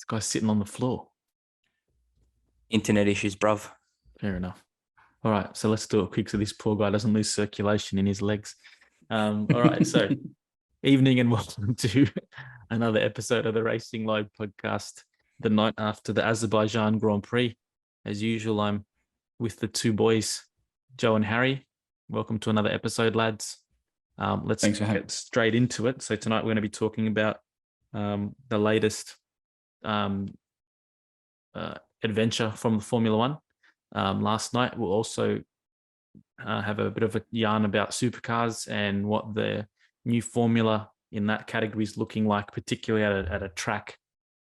guy's sitting on the floor. Internet issues, bruv. Fair enough. All right, so let's do it quick so this poor guy doesn't lose circulation in his legs. All right, so evening and welcome to another episode of the Racing Live podcast, the night after the Azerbaijan Grand Prix. As usual, I'm with the two boys, Joe and Harry. Welcome to another episode, lads. Let's get straight into it. So tonight we're going to be talking about the latest adventure from the Formula One. Last night we'll also have a bit of a yarn about supercars and what the new formula in that category is looking like, particularly at a track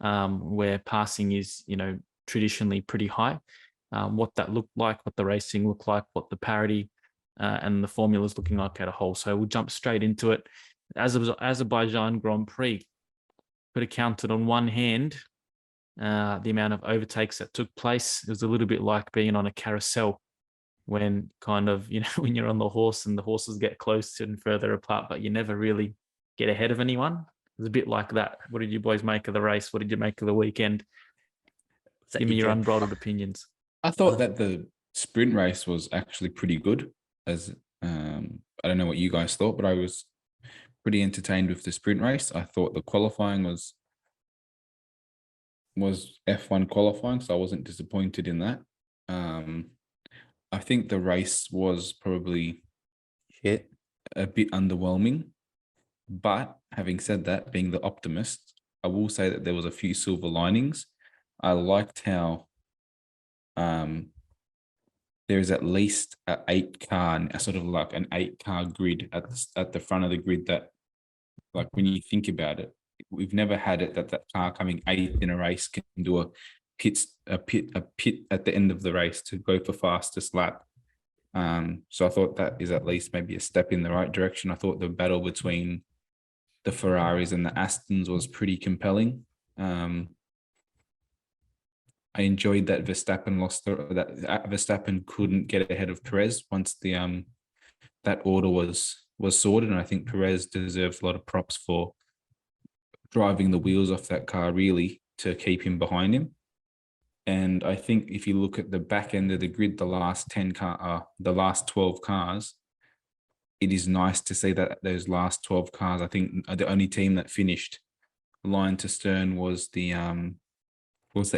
where passing is, traditionally pretty high. What that looked like, what the racing looked like, what the parity and the formula is looking like at a whole. So we'll jump straight into it. Azerbaijan Grand Prix, could have counted on one hand the amount of overtakes that took place. It was a little bit like being on a carousel when when you're on the horse and the horses get closer and further apart, but you never really get ahead of anyone. It was a bit like that. What did you boys make of the race? What did you make of the weekend? Give me your unbridled opinions. I thought that the sprint race was actually pretty good. I don't know what you guys thought, but I was pretty entertained with the sprint race. I thought the qualifying was F1 qualifying, so I wasn't disappointed in that. I think the race was probably a bit underwhelming, but having said that, being the optimist, I will say that there was a few silver linings. I liked how there is at least an 8-car grid at the front of the grid that, like, when you think about it, we've never had it that car coming 8th in a race can do a pit at the end of the race to go for fastest lap. So I thought that is at least maybe a step in the right direction. I thought the battle between the Ferraris and the Astons was pretty compelling. I enjoyed that Verstappen couldn't get ahead of Perez once the that order was sorted, and I think Perez deserves a lot of props for driving the wheels off that car really to keep him behind him. And I think if you look at the back end of the grid, the last 12 cars, it is nice to see that those last 12 cars, I think the only team that finished line to stern was the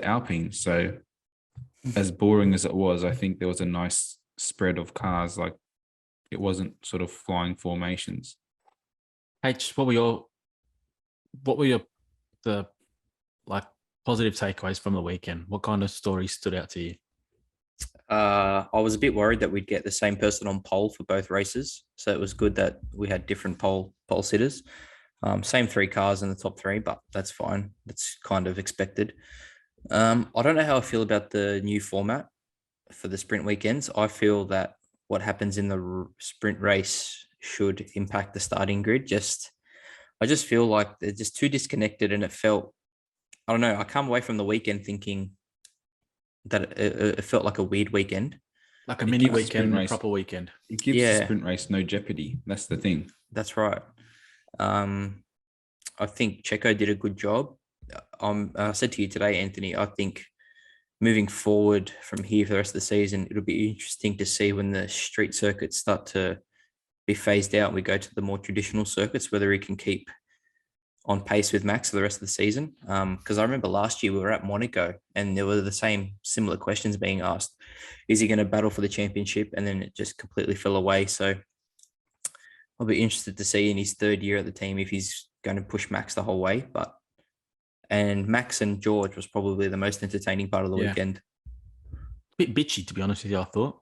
Alpine. So as boring as it was, I think there was a nice spread of cars. Like, it wasn't sort of flying formations. H, what were the positive takeaways from the weekend? What kind of stories stood out to you? I was a bit worried that we'd get the same person on pole for both races. So it was good that we had different pole sitters. Same 3 cars in the top 3, but that's fine. That's kind of expected. I don't know how I feel about the new format for the sprint weekends. I feel that what happens in the sprint race should impact the starting grid. I just feel like they're just too disconnected, and it felt, I don't know, I come away from the weekend thinking that it felt like a weird weekend. Like a mini weekend, a proper weekend. It gives the sprint race no jeopardy. That's the thing. That's right. I think Checo did a good job. I said to you today, Anthony, I think moving forward from here for the rest of the season, it'll be interesting to see when the street circuits start to be phased out and we go to the more traditional circuits, whether he can keep on pace with Max for the rest of the season. Because I remember last year we were at Monaco and there were the similar questions being asked. Is he going to battle for the championship? And then it just completely fell away. So I'll be interested to see in his 3rd year at the team if he's going to push Max the whole way. And Max and George was probably the most entertaining part of the weekend. A bit bitchy, to be honest with you, I thought.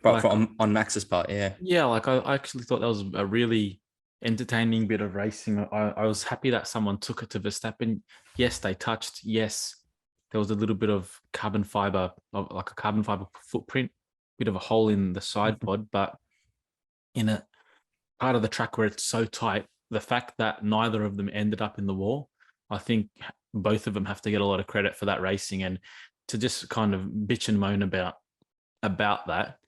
But on Max's part, yeah. Yeah, I actually thought that was a really entertaining bit of racing. I was happy that someone took it to Verstappen. Yes, they touched. Yes, there was a little bit of carbon fiber, like a carbon fiber footprint, bit of a hole in the side pod, but in a part of the track where it's so tight, the fact that neither of them ended up in the wall, I think both of them have to get a lot of credit for that racing, and to just kind of bitch and moan about that,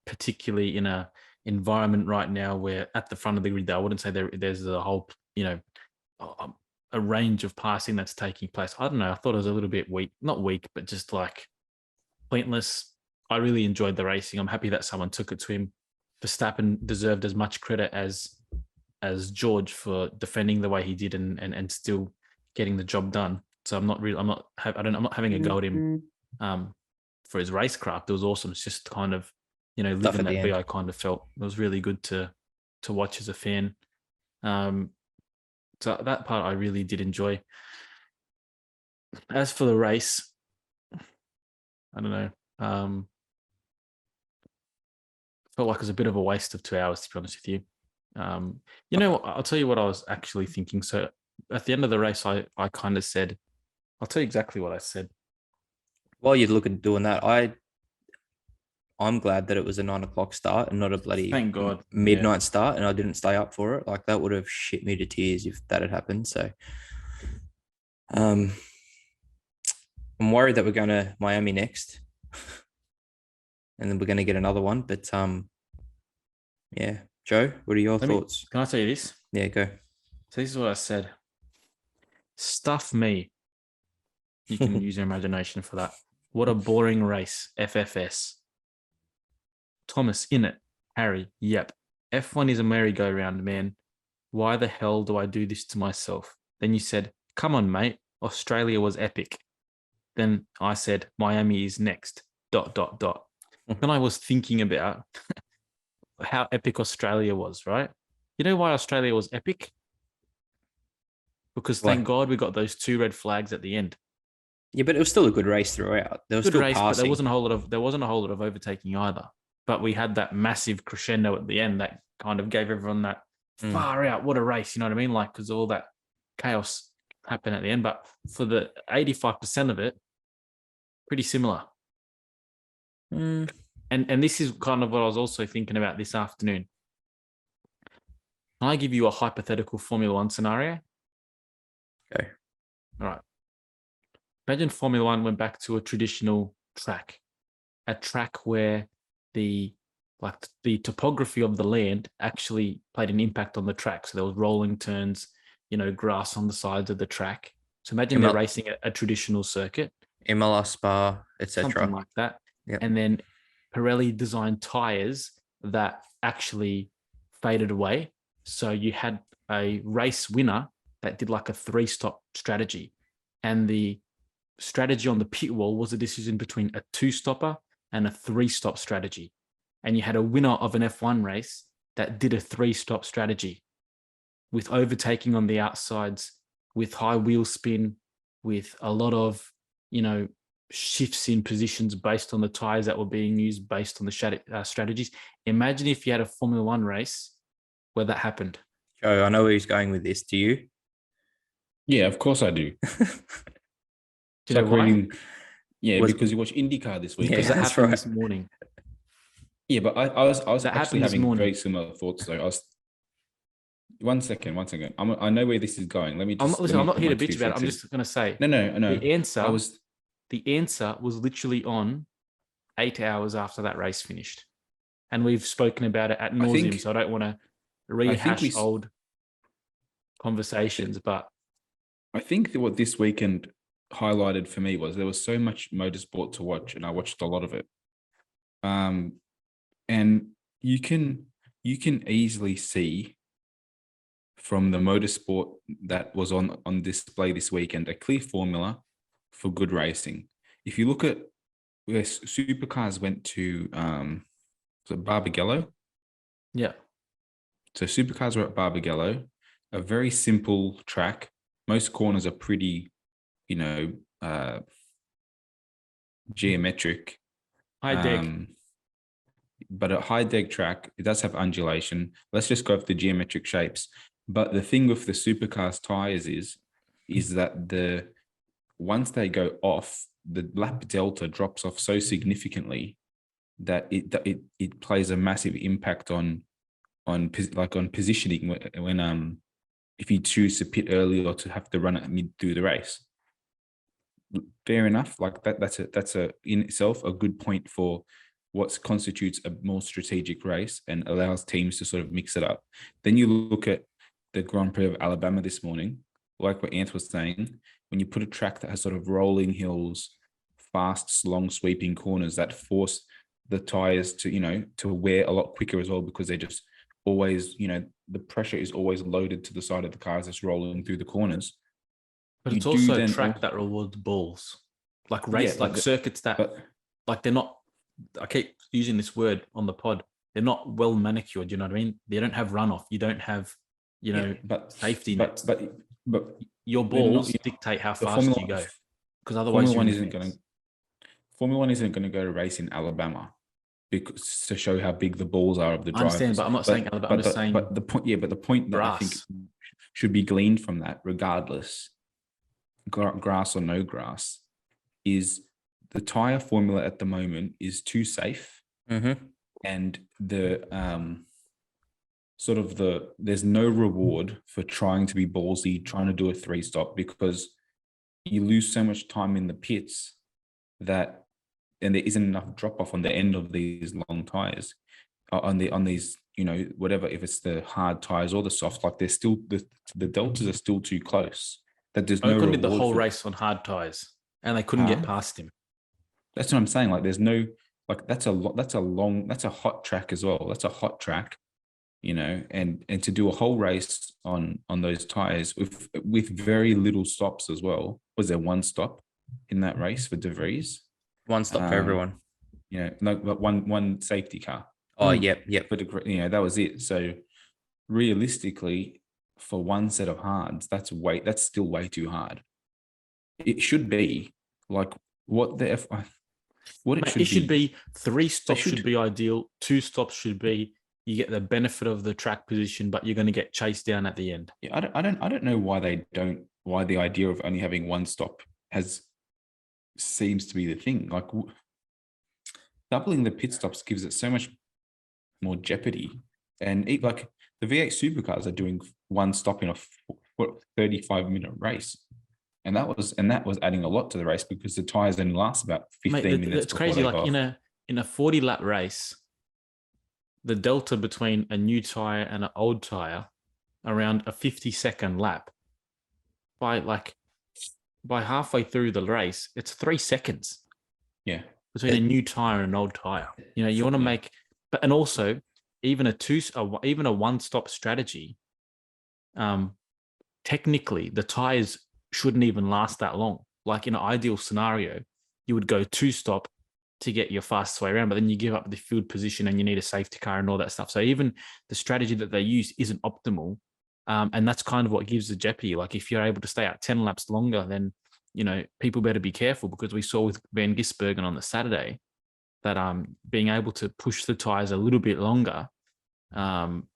particularly in a environment right now where at the front of the grid, I wouldn't say there's a whole, a range of passing that's taking place. I don't know. I thought it was a little bit weak, not weak, but just like pointless. I really enjoyed the racing. I'm happy that someone took it to him. Verstappen deserved as much credit as George for defending the way he did and still getting the job done. So I'm not having a go at him for his racecraft. It was awesome. It's just kind of, Stuff living at the that end. VI kind of felt it was really good to watch as a fan. So that part I really did enjoy. As for the race, I don't know. Felt like it was a bit of a waste of 2 hours, to be honest with you. I'll tell you what I was actually thinking. So at the end of the race, I kind of said, I'll tell you exactly what I said. While you're looking doing that, I'm glad that it was a 9 o'clock start and not a bloody Thank God. midnight start, and I didn't stay up for it. Like that would have shit me to tears if that had happened. So, I'm worried that we're going to Miami next, and then we're going to get another one. But yeah, Joe, what are your thoughts? Can I tell you this? Yeah, go. So this is what I said. Stuff me. You can use your imagination for that. What a boring race. FFS. Thomas, in it. Harry, yep. F1 is a merry-go-round, man. Why the hell do I do this to myself? Then you said, come on, mate. Australia was epic. Then I said, Miami is next. ... Then I was thinking about how epic Australia was, right? You know why Australia was epic? Because thank God we got those 2 red flags at the end. Yeah, but it was still a good race throughout. There was Good still race, passing. but there wasn't a whole lot of overtaking either. But we had that massive crescendo at the end that kind of gave everyone that far out, what a race, you know what I mean? Like, because all that chaos happened at the end. But for the 85% of it, pretty similar. And this is kind of what I was also thinking about this afternoon. Can I give you a hypothetical Formula One scenario? Okay. All right. Imagine Formula One went back to a traditional track, a track where the topography of the land actually played an impact on the track. So there was rolling turns, grass on the sides of the track. So imagine they're racing a traditional circuit. MLS Spa, etc. Something like that. Yep. And then Pirelli designed tires that actually faded away. So you had a race winner that did like a 3-stop strategy. And the strategy on the pit wall was a decision between a 2-stopper and a 3-stop strategy. And you had a winner of an F1 race that did a 3-stop strategy with overtaking on the outsides, with high wheel spin, with a lot of, shifts in positions based on the tires that were being used based on the strategies. Imagine if you had a Formula One race where that happened. Joe, I know where he's going with this. Do you? Yeah, of course I do. Do you know why? Because you watch IndyCar this week. Yeah, Because that that's happened right. this morning. Yeah, but I was That actually happened this having morning. very similar thoughts though. One second. I know where this is going. Let me just. I'm not here to bitch about it. I'm just going to say. No. The answer was literally on 8 hours after that race finished. And we've spoken about it ad nauseum, so I don't want to rehash old conversations. But I think that what this weekend highlighted for me was there was so much motorsport to watch, and I watched a lot of it. And you can easily see from the motorsport that was on display this weekend a clear formula for good racing. If you look at where supercars went to, Barbagallo? Yeah. So supercars were at Barbagallo, a very simple track. Most corners are pretty, geometric. High deck. But a high deck track, it does have undulation. Let's just go for the geometric shapes. But the thing with the supercars tires is that once they go off, the lap delta drops off so significantly that it plays a massive impact on positioning when if you choose to pit early or to have to run it mid through the race. Fair enough. Like that's in itself a good point for what constitutes a more strategic race and allows teams to sort of mix it up. Then you look at the Grand Prix of Alabama this morning. like what Anth was saying, when you put a track that has sort of rolling hills, fast, long sweeping corners that force the tires to wear a lot quicker as well, because they just always, the pressure is always loaded to the side of the car as it's rolling through the corners. But You it's do also a then track al- that rewards balls, like Yeah, race, like circuits that, but like they're not. I keep using this word on the pod. They're not well manicured. You know what I mean? They don't have runoff. You don't have, safety nets. But Your they're not. balls dictate how The fast you go, because otherwise Formula you're One in the isn't going fence. to. Formula One isn't going to go to race in Alabama because to show how big the balls are of the I understand, drivers. but I'm not saying Alabama. I'm just saying but the point, but the point that I think grass. should be gleaned from that, regardless, grass or no grass, is the tire formula at the moment is too safe, and there's no reward for trying to be ballsy, trying to do a 3-stop, because you lose so much time in the pits and there isn't enough drop off on the end of these long tires, on these, whatever, if it's the hard tires or the soft, like they're still, the deltas are still too close, that there's no Ocon did the reward whole for. race on hard tires, and they couldn't get Huh? past him. That's what I'm saying. Like there's no, like that's a hot track as well. That's a hot track, and to do a whole race on those tires with very little stops as well. Was there one stop in that race for De Vries? One stop for everyone. No, but one safety car. Oh, yep. But that was it. So realistically, for one set of hards, that's still way too hard. It should be like what the F. What Mate, it should be 3 stops should be ideal. 2 stops should be, you get the benefit of the track position, but you're going to get chased down at the end. Yeah, I don't know why why the idea of only having one stop seems to be the thing. Like doubling the pit stops gives it so much more jeopardy, and like the V8 supercars are doing one stop in a 35-minute race. And that was adding a lot to the race, because the tires only last about 15 minutes. It's crazy. Like in a 40-lap race, the delta between a new tire and an old tire around a 50-second lap. By halfway through the race, it's 3 seconds. Yeah, between a new tire and an old tire. You want to make, and also even a one-stop strategy. Technically, the tires shouldn't even last that long. Like in an ideal scenario, you would go 2-stop to get your fastest way around, but then you give up the field position and you need a safety car and all that stuff. So even the strategy that they use isn't optimal. And that's kind of what gives the jeopardy. Like if you're able to stay out 10 laps longer, then, people better be careful, because we saw with Van Gisbergen on the Saturday that being able to push the tires a little bit longer, come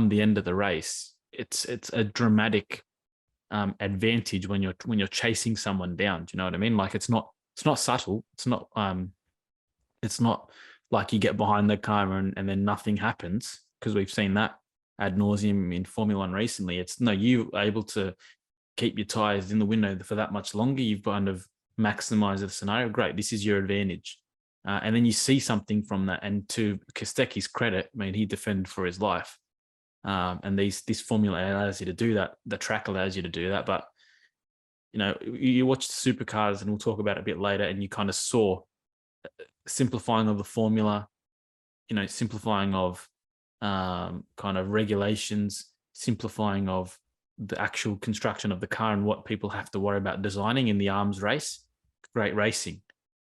the end of the race, it's a dramatic advantage when you're chasing someone down. Do you know what I mean? Like it's not subtle. It's not like you get behind the car and then nothing happens, because we've seen that ad nauseum in Formula One recently. It's no, you are able to keep your tires in the window for that much longer. You've kind of maximized the scenario. Great, this is your advantage. And then you see something from that. And to Kosteki's credit, I mean, he defended for his life. And this formula allows you to do that. The track allows you to do that. But, you watch the supercars, and we'll talk about it a bit later, and you kind of saw simplifying of the formula, simplifying of kind of regulations, simplifying of the actual construction of the car and what people have to worry about designing in the arms race. Great racing.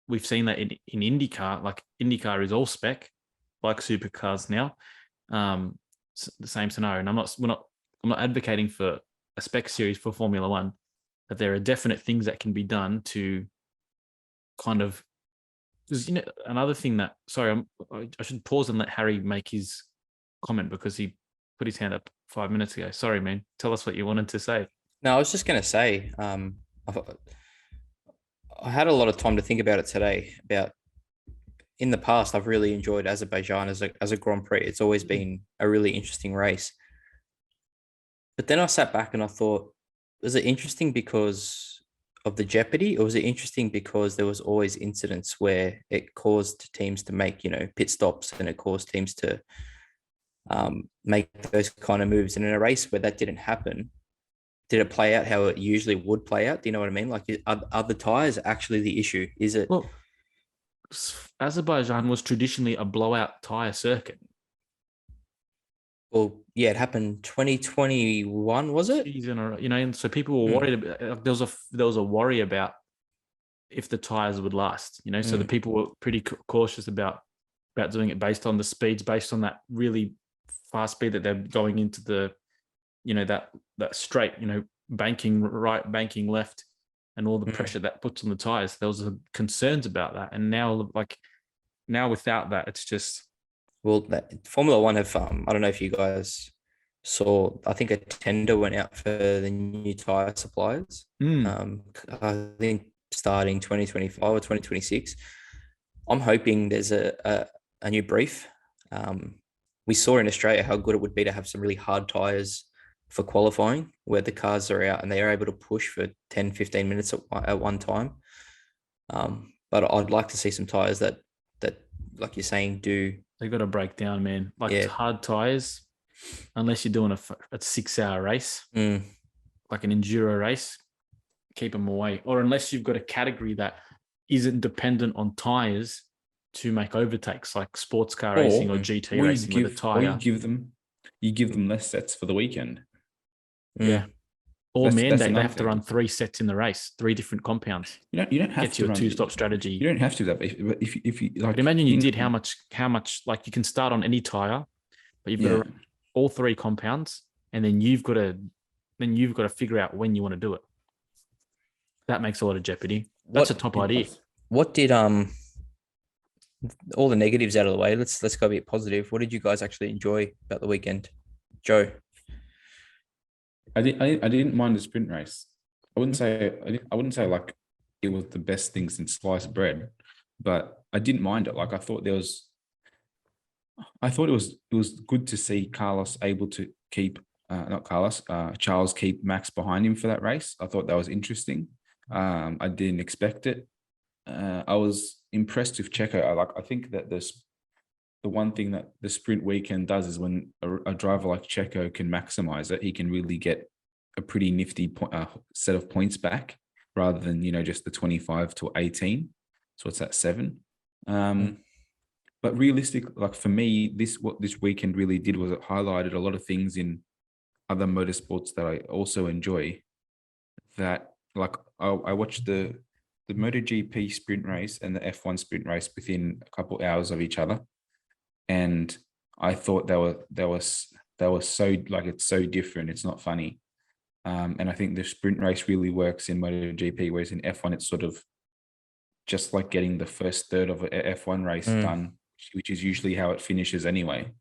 We've seen that in IndyCar. Like IndyCar is all spec, like supercars now. The same scenario. And I'm not advocating for a spec series for Formula One, but there are definite things that can be done to kind of, because another thing that, sorry, I should pause and let Harry make his comment, because he put his hand up 5 minutes ago. Sorry, man. Tell us what you wanted to say. No, I was just going to say, I had a lot of time to think about it today. About in the past, I've really enjoyed Azerbaijan as a Grand Prix. It's always been a really interesting race. But then I sat back and I thought, was it interesting because of the jeopardy, or was it interesting because there was always incidents where it caused teams to make, pit stops, and it caused teams to make those kind of moves? And in a race where that didn't happen, did it play out how it usually would play out? Do you know what I mean? Like, are the tires actually the issue? Is it? Well, Azerbaijan was traditionally a blowout tire circuit. Well, yeah, it happened 2021, was it? Season, or and so people were worried about. There was a worry about if the tires would last. So the people were pretty cautious about doing it based on the speeds, based on that really fast speed that they're going into the, that straight, banking right, banking left, and all the pressure that puts on the tires. There was concerns about that, and now without that, it's just. Well, Formula One have, I don't know if you guys saw, I think a tender went out for the new tire suppliers. I think starting 2025 or 2026. I'm hoping there's a new brief. We saw in Australia how good it would be to have some really hard tires for qualifying, where the cars are out and they are able to push for 10, 15 minutes at one time. But I'd like to see some tires that, like you're saying, They got to break down, man. Like hard tires, unless you're doing a 6-hour race, like an enduro race, keep them away. Or unless you've got a category that isn't dependent on tires to make overtakes, like sports car racing or GT racing with a tire. Or you give them less sets for the weekend. Yeah. Or mandate they have to run 3 sets in the race, 3 different compounds. You don't have to run a 2-stop strategy. You don't have to do that. But if you like, but imagine you did how much like you can start on any tire, but you've got to run all 3 compounds, and then you've got to figure out when you want to do it. That makes a lot of jeopardy. That's a top idea. What did all the negatives out of the way? Let's go a bit positive. What did you guys actually enjoy about the weekend, Joe? I didn't mind the sprint race. I wouldn't say like it was the best thing since sliced bread, but I didn't mind it. Like I thought it was good to see Carlos able to keep Charles keep Max behind him for that race. I thought that was interesting. I didn't expect it. I was impressed with Checo. I think that the one thing that the sprint weekend does is when a driver like Checo can maximize it, he can really get a pretty nifty set of points back, rather than just the 25 to 18. So it's at 7. But realistic, like for me, what this weekend really did was it highlighted a lot of things in other motorsports that I also enjoy. That like I watched the MotoGP sprint race and the F1 sprint race within a couple hours of each other. And I thought they were so, like, it's so different. It's not funny. And I think the sprint race really works in MotoGP, whereas in F1, it's sort of just like getting the first third of an F1 race done, which is usually how it finishes anyway,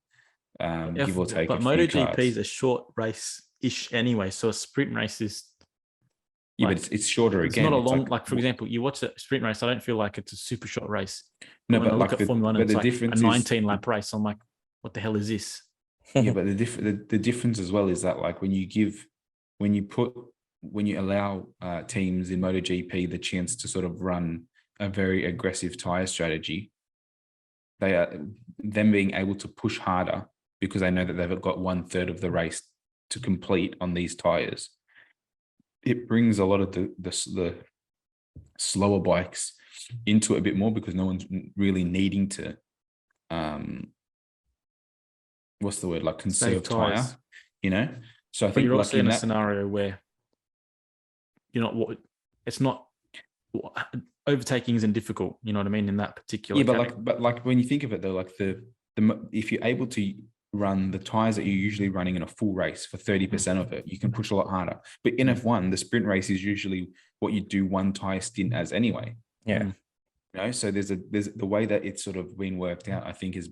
give or take. But MotoGP is a short race-ish anyway, so a sprint race is. Yeah, but it's shorter again. It's not a long, like for example, you watch a sprint race, I don't feel like it's a super short race. No, when but I look like at Formula 1, it's like a difference 19-lap race. I'm like, what the hell is this? Yeah, but the difference as well is that like when you allow teams in MotoGP the chance to sort of run a very aggressive tire strategy, they are them being able to push harder because they know that they've got 1/3 of the race to complete on these tires. It brings a lot of the slower bikes into it a bit more because no one's really needing to what's the word, like conserve tire, So I think you're like also in a scenario where it's not overtaking isn't difficult. You know what I mean? In that particular, but like when you think of it though, like the if you're able to run the tires that you're usually running in a full race for 30% of it, you can push a lot harder. But in F1, the sprint race is usually what you do one tire stint as anyway. Yeah. So there's the way that it's sort of been worked out, I think has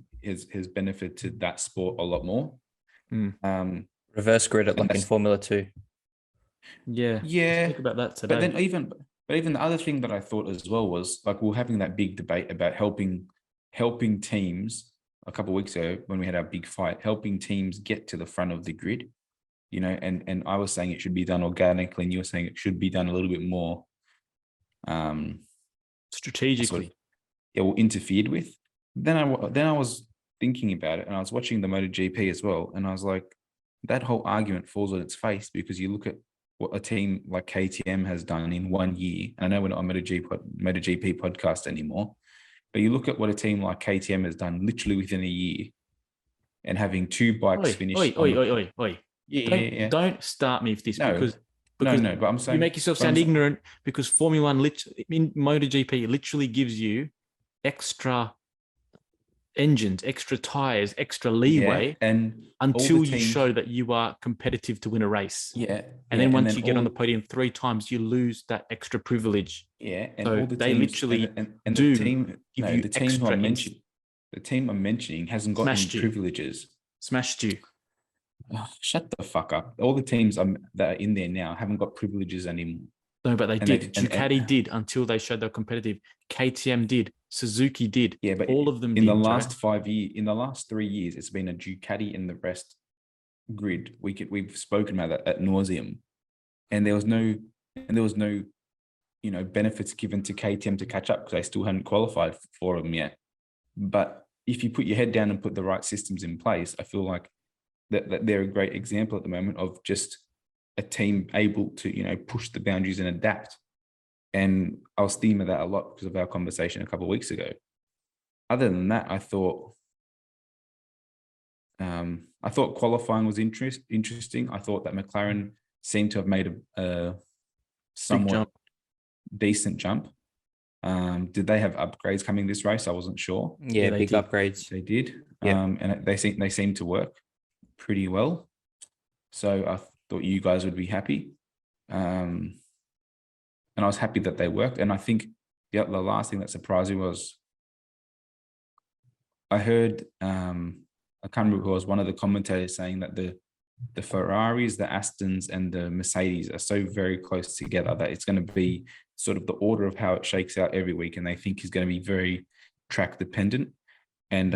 benefited that sport a lot more. Reverse grid it like in Formula 2. Yeah. Think about that today. But then even the other thing that I thought as well was like we're having that big debate about helping teams a couple of weeks ago when we had our big fight, helping teams get to the front of the grid, and I was saying it should be done organically, and you were saying it should be done a little bit more strategically. Interfered with. Then I was thinking about it, and I was watching the MotoGP as well, and I was like, that whole argument falls on its face because you look at what a team like KTM has done in 1 year. And I know we're not on MotoGP podcast anymore, but you look at what a team like KTM has done literally within a year, and having 2 bikes finish. Oi. Yeah. Don't start me with this No, because no. But I'm saying you make yourself sound ignorant, because Formula One in MotoGP literally gives you extra engines, extra tires, extra leeway, and until you teams, show that you are competitive to win a race. And then once you get on the podium 3 times, you lose that extra privilege. And so all the they teams, literally and do the team, give you the team extra the team I'm mentioning hasn't got any privileges. Smashed you. Oh, shut the fuck up. All the teams that are in there now haven't got privileges anymore. No, but they did. Ducati did until they showed they're competitive. KTM did. Suzuki did. Yeah, but all of them in did. The last 5 years, in the last 3 years, it's been a Ducati and the rest grid. We've spoken about that ad nauseum, and there was no benefits given to KTM to catch up because they still hadn't qualified for them yet. But if you put your head down and put the right systems in place, I feel like that they're a great example at the moment of just a team able to, push the boundaries and adapt. And I was thinking of that a lot because of our conversation a couple of weeks ago. Other than that, I thought qualifying was interesting. I thought that McLaren seemed to have made a somewhat decent jump. Did they have upgrades coming this race? I wasn't sure. Yeah, big upgrades. They did. And they seem to work pretty well. So I thought you guys would be happy. And I was happy that they worked. And I think the last thing that surprised me was I heard, I can't remember who was one of the commentators saying that the Ferraris, the Astons, and the Mercedes are so very close together that it's going to be sort of the order of how it shakes out every week. And they think is going to be very track dependent. And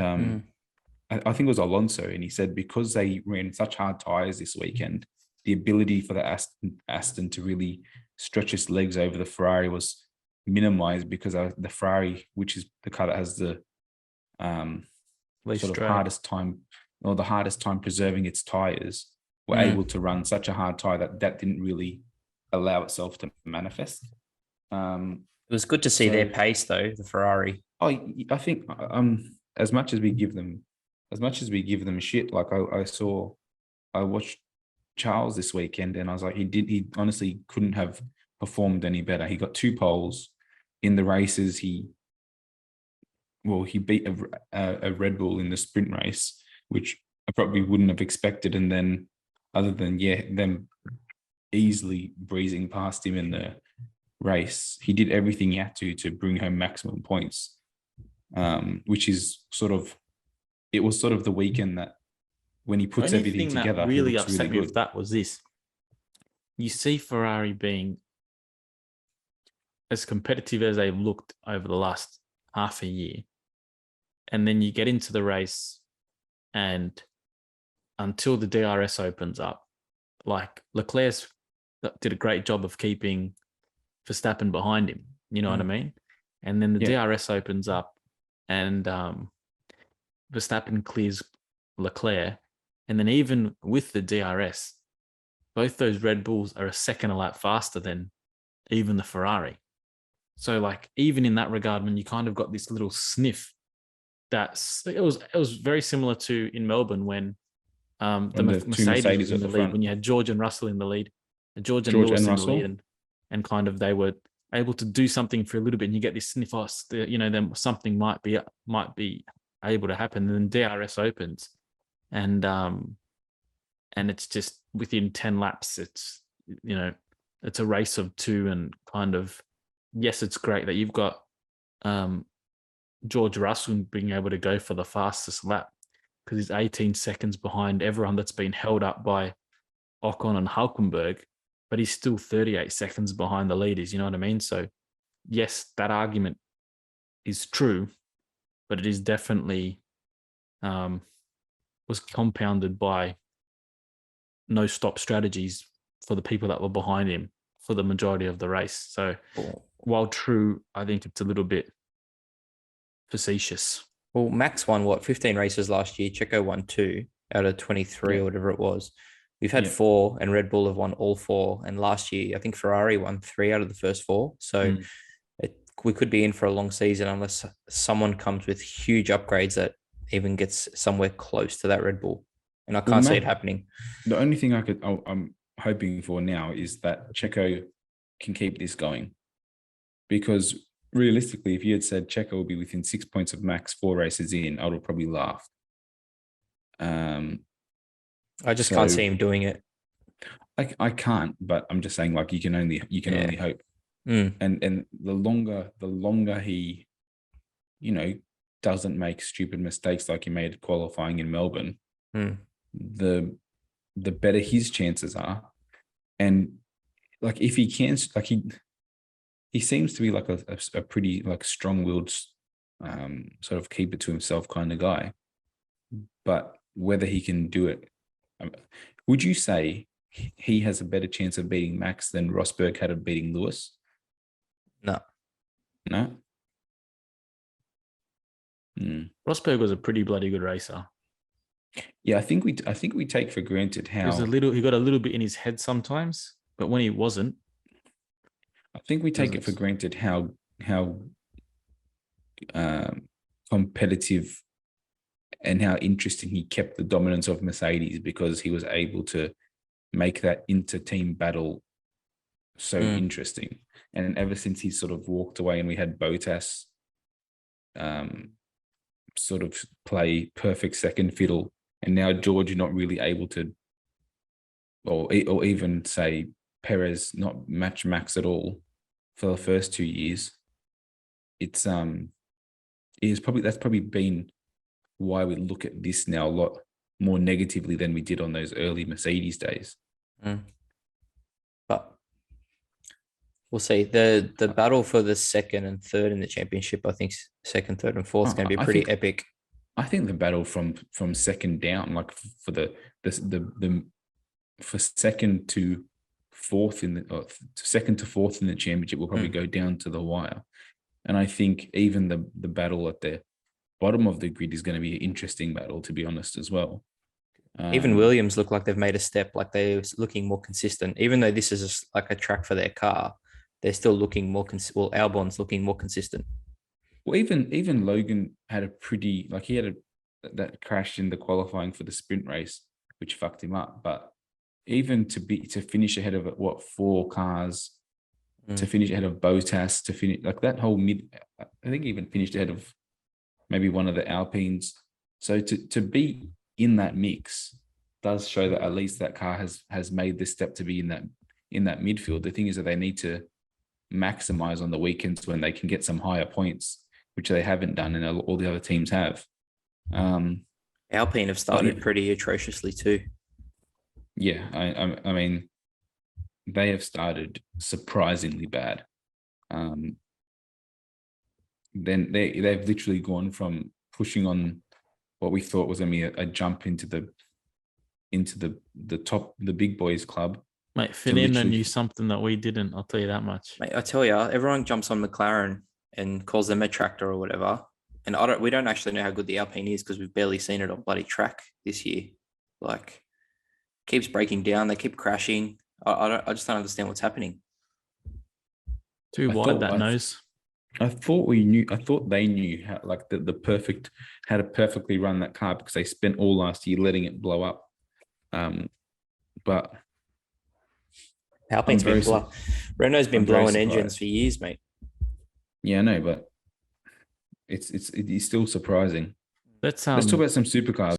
I think it was Alonso, and he said because they ran such hard tires this weekend, the ability for the Aston to really stretch its legs over the Ferrari was minimized because the Ferrari, which is the car that has the sort of hardest time preserving its tires, were able to run such a hard tire that didn't really allow itself to manifest. It was good to see their pace though, the Ferrari. I think as much as we give them shit, like I watched Charles this weekend, and I was like, he honestly couldn't have performed any better. He got 2 poles in the races. He beat a Red Bull in the sprint race, which I probably wouldn't have expected. And then other than them easily breezing past him in the race, he did everything he had to bring home maximum points, which is it was sort of the weekend that when he puts everything together, that really upset me with that was this. You see Ferrari being as competitive as they've looked over the last half a year. And then you get into the race, and until the DRS opens up, like Leclerc did a great job of keeping Verstappen behind him. You know what I mean? And then the DRS opens up, and Verstappen clears Leclerc. And then even with the DRS, both those Red Bulls are a second a lap faster than even the Ferrari. So like even in that regard, when you kind of got this little sniff, it was very similar to in Melbourne when the Mercedes was in the lead, when you had George and Russell in the lead, George and Lewis in the lead, and kind of they were able to do something for a little bit, and you get this sniff, then something might be able to happen. And then DRS opens, and it's just within 10 laps, it's a race of 2, and kind of, yes, it's great that you've got George Russell being able to go for the fastest lap because he's 18 seconds behind everyone that's been held up by Ocon and Hulkenberg, but he's still 38 seconds behind the leaders. You know what I mean? So yes, that argument is true, but it is definitely was compounded by no stop strategies for the people that were behind him for the majority of the race. So while true, I think it's a little bit facetious. Well, Max won 15 races last year. Checo won 2 out of 23 or whatever it was. We've had Yeah. 4, and Red Bull have won all 4. And last year, I think Ferrari won 3 out of the first 4. So we could be in for a long season unless someone comes with huge upgrades that even gets somewhere close to that Red Bull. And I can't see it happening. The only thing I'm hoping for now is that Checo can keep this going, because realistically, if you had said Checo will be within 6 points of Max 4 races in, I would have probably laughed. I just can't see him doing it. I can't, but I'm just saying, like, you can only hope. And the longer he, doesn't make stupid mistakes like he made qualifying in Melbourne, the better his chances are. And like, if he can, like, he seems to be like a pretty like strong-willed, sort of keep it to himself kind of guy. But whether he can do it, would you say he has a better chance of beating Max than Rosberg had of beating Lewis? No. Rosberg was a pretty bloody good racer. Yeah, I think we take for granted how he got a little bit in his head sometimes, but when he wasn't, I think we take it for granted how competitive and how interesting he kept the dominance of Mercedes, because he was able to make that inter-team battle so interesting. And ever since he sort of walked away and we had Bottas sort of play perfect second fiddle, and now George not really able to, or even say Perez not match Max at all for the first 2 years, that's probably been why we look at this now a lot more negatively than we did on those early Mercedes days. But we'll see. The battle for the 2nd and 3rd in the championship, I think 2nd, 3rd, and 4th is going to be pretty epic. I think the battle from 2nd down, like for the for 2nd to 4th in the 2nd to 4th in the championship will probably go down to the wire. And I think even the battle at the bottom of the grid is going to be an interesting battle, to be honest, as well. Even Williams look like they've made a step, like they're looking more consistent. Even though this is like a track for their car, they're still looking more Albon's looking more consistent. Well, even Logan had a pretty, like, he had that crash in the qualifying for the sprint race, which fucked him up. But even to finish ahead of 4 cars, to finish ahead of Bottas, to finish like that whole I think he even finished ahead of maybe one of the Alpines. So to be in that mix does show that at least that car has made this step to be in that midfield. The thing is that they need to maximize on the weekends when they can get some higher points, which they haven't done, and all the other teams have. Alpine have started pretty atrociously too. Yeah, I mean, they have started surprisingly bad. Then they've literally gone from pushing on what we thought was going to be a jump into the top, the big boys club. Mate, Fernando knew something that we didn't. I'll tell you that much. Mate, I tell you, everyone jumps on McLaren and calls them a tractor or whatever. And we don't actually know how good the Alpine is because we've barely seen it on bloody track this year. Like, keeps breaking down. They keep crashing. I just don't understand what's happening. Too wide, that nose. I thought they knew how, like, how to perfectly run that car, because they spent all last year letting it blow up. But Alpine's been Renault's been blowing engines for years, mate. Yeah, I know, but it's still surprising. Let's talk about some supercars.